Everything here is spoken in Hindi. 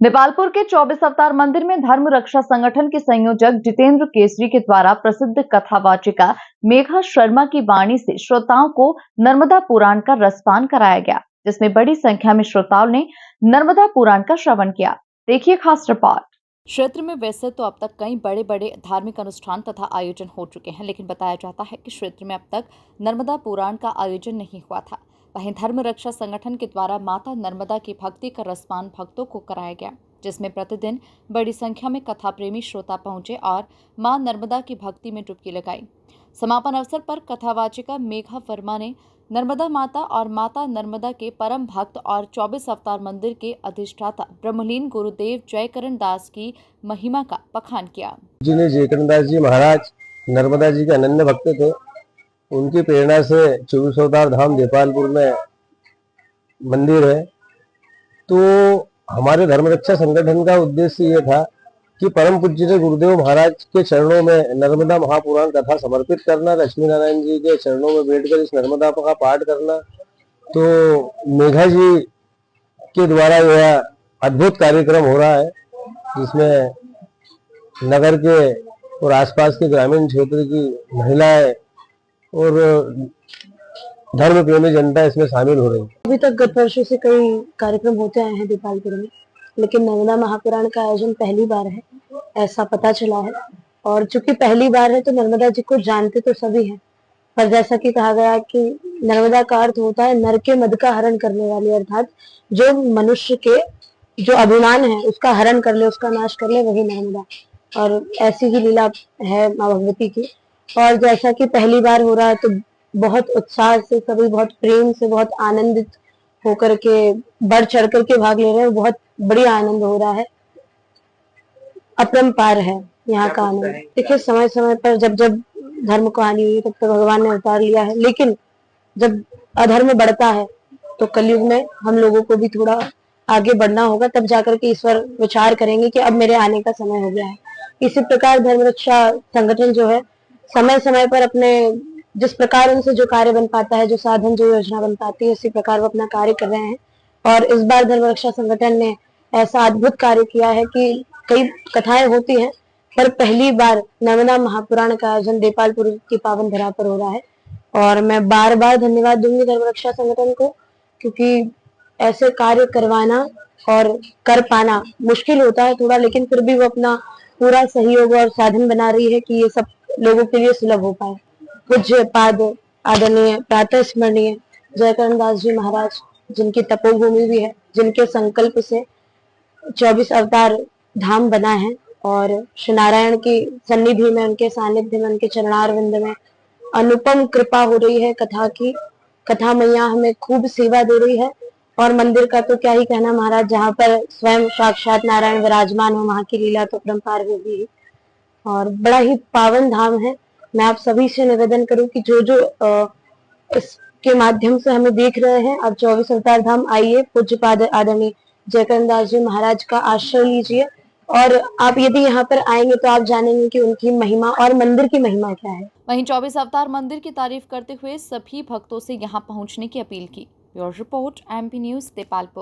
नेपालपुर के 24 अवतार मंदिर में धर्म रक्षा संगठन के संयोजक जितेंद्र केसरी के द्वारा प्रसिद्ध कथावाचिका मेघा शर्मा की वाणी से श्रोताओं को नर्मदा पुराण का रसपान कराया गया, जिसमें बड़ी संख्या में श्रोताओं ने नर्मदा पुराण का श्रवण किया। देखिए खास रिपोर्ट। क्षेत्र में वैसे तो अब तक कई बड़े बड़े धार्मिक अनुष्ठान तथा आयोजन हो चुके हैं, लेकिन बताया जाता है कि क्षेत्र में अब तक नर्मदा पुराण का आयोजन नहीं हुआ था। वहीं धर्म रक्षा संगठन के द्वारा माता नर्मदा की भक्ति का रसपान भक्तों को कराया गया, जिसमें प्रतिदिन बड़ी संख्या में कथा प्रेमी श्रोता पहुंचे और मां नर्मदा की भक्ति में डुबकी लगाई। समापन अवसर पर कथावाचिका मेघा वर्मा ने नर्मदा माता और माता नर्मदा के परम भक्त और 24 अवतार मंदिर के अधिष्ठाता ब्रह्मलीन गुरुदेव जयकरण दास की महिमा का बखान किया। जिन्हें जयकरण दास जी महाराज नर्मदा जी के अनन्य भक्त थे, उनकी प्रेरणा से 24 अवतार धाम देपालपुर में मंदिर है। तो हमारे धर्म रक्षा संगठन का उद्देश्य ये था कि परम पूज्य गुरुदेव महाराज के चरणों में नर्मदा महापुराण कथा समर्पित करना, लक्ष्मी नारायण जी के चरणों में बैठकर इस नर्मदा का पाठ करना। तो मेघा जी के द्वारा यह अद्भुत कार्यक्रम हो रहा है, जिसमें नगर के और आसपास के ग्रामीण क्षेत्र की महिलाएं और धर्म प्रेमी जनता इसमें शामिल हो रही है। अभी तक गत वर्षों से कई कार्यक्रम होते आए हैं देपालपुर में, लेकिन नर्मदा महापुराण का आयोजन पहली बार है, ऐसा पता चला है। और चूंकि पहली बार है तो नर्मदा जी को जानते तो सभी हैं, पर जैसा कि कहा गया कि नर्मदा का अर्थ होता है नर के मद का हरण करने वाली, अर्थात जो मनुष्य के जो अभिमान है उसका हरण कर ले, उसका नाश कर ले, वही नर्मदा। और ऐसी ही लीला है माँ भगवती की। और जैसा कि पहली बार हो रहा है तो बहुत उत्साह से सभी बहुत प्रेम से बहुत आनंदित होकर के बढ़ चढ़ करके भाग ले रहे हैं। बहुत बड़ी आनंद हो रहा है, अपरंपार है यहाँ का आनंद। देखिए समय समय पर जब जब धर्म को हानि हुई तब तो भगवान ने अवतार लिया है, लेकिन जब अधर्म बढ़ता है तो कलयुग में हम लोगों को भी थोड़ा आगे बढ़ना होगा, तब जाकर के ईश्वर विचार करेंगे कि अब मेरे आने का समय हो गया है। इसी प्रकार धर्म रक्षा संगठन जो है समय समय पर अपने जिस प्रकार उनसे जो कार्य बन पाता है, जो साधन जो योजना बन पाती है, उसी प्रकार वो अपना कार्य कर रहे हैं। और इस बार धर्म रक्षा संगठन ने ऐसा अद्भुत कार्य किया है कि कई कथाएं होती हैं, पर पहली बार नर्मदा महापुराण का आयोजन देपालपुर की पावन धरा पर हो रहा है। और मैं बार बार धन्यवाद दूंगी धर्म रक्षा संगठन को, क्योंकि ऐसे कार्य करवाना और कर पाना मुश्किल होता है थोड़ा, लेकिन फिर भी वो अपना पूरा सहयोग और साधन बना रही है कि ये सब लोगों के लिए सुलभ हो पाए। पूज्य पाद आदरणीय प्रातः स्मरणीय जयकरण दास जी महाराज, जिनकी तपोभूमि भी है, जिनके संकल्प से 24 अवतार धाम बना है, और श्री नारायण की सन्निधि में, उनके सानिध्य में, उनके चरणारविंद में अनुपम कृपा हो रही है कथा की। कथा मैया हमें खूब सेवा दे रही है। और मंदिर का तो क्या ही कहना महाराज, जहाँ पर स्वयं साक्षात नारायण विराजमान हो, वहां की लीला तो अपरंपार होगी। और बड़ा ही पावन धाम है। मैं आप सभी से निवेदन करूं कि जो जो इसके माध्यम से हमें देख रहे हैं, आप 24 अवतार धाम आइए, पूज्यपाद आदरणीय जयकरण दास जी महाराज का आश्रय लीजिए। और आप यदि यहाँ पर आएंगे तो आप जानेंगे कि उनकी महिमा और मंदिर की महिमा क्या है। वहीं 24 अवतार मंदिर की तारीफ करते हुए सभी भक्तों से यहां पहुंचने की अपील की। Bureau report, MP news, Depalpur.